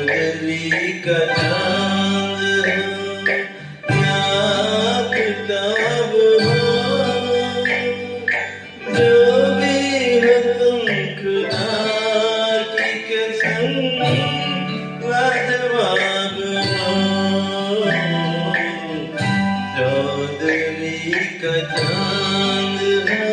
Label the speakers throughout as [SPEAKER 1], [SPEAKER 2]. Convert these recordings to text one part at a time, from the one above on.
[SPEAKER 1] चौदहवीं का चांद हो या आफताब हो, जो भी हो तुम खुदा की कसम लाजवाब हो। चौदहवीं का चांद हो।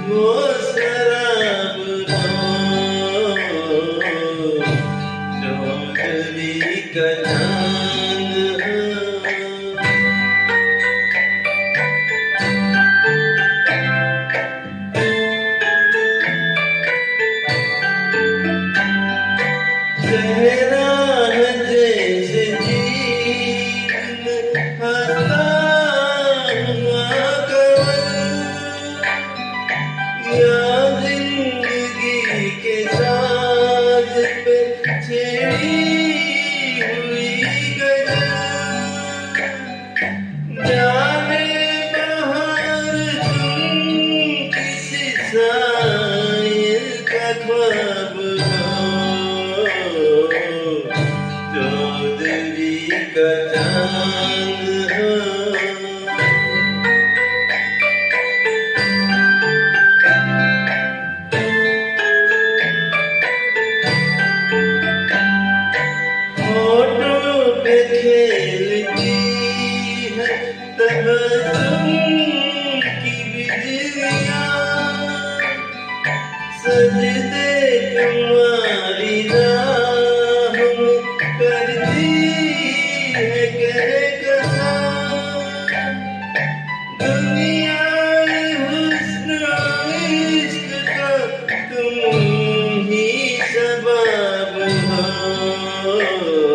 [SPEAKER 1] वो शराब हो, चौदहवीं का चांद हो। सहरा जैसे जीवन हंसता हुआ कमल, या जिंदगी के साज पे छेड़ी हुई गजल। जाने बहार तुम किसी शायर का ख्वाब हो, चौदहवीं का चांद हो। खेलती है तबस्सुम की बिजलियाँ, सजदे तुम्हारी राह में करती है कहकशां। दुनिया हुस्न इश्क का तुम ही सबब हो,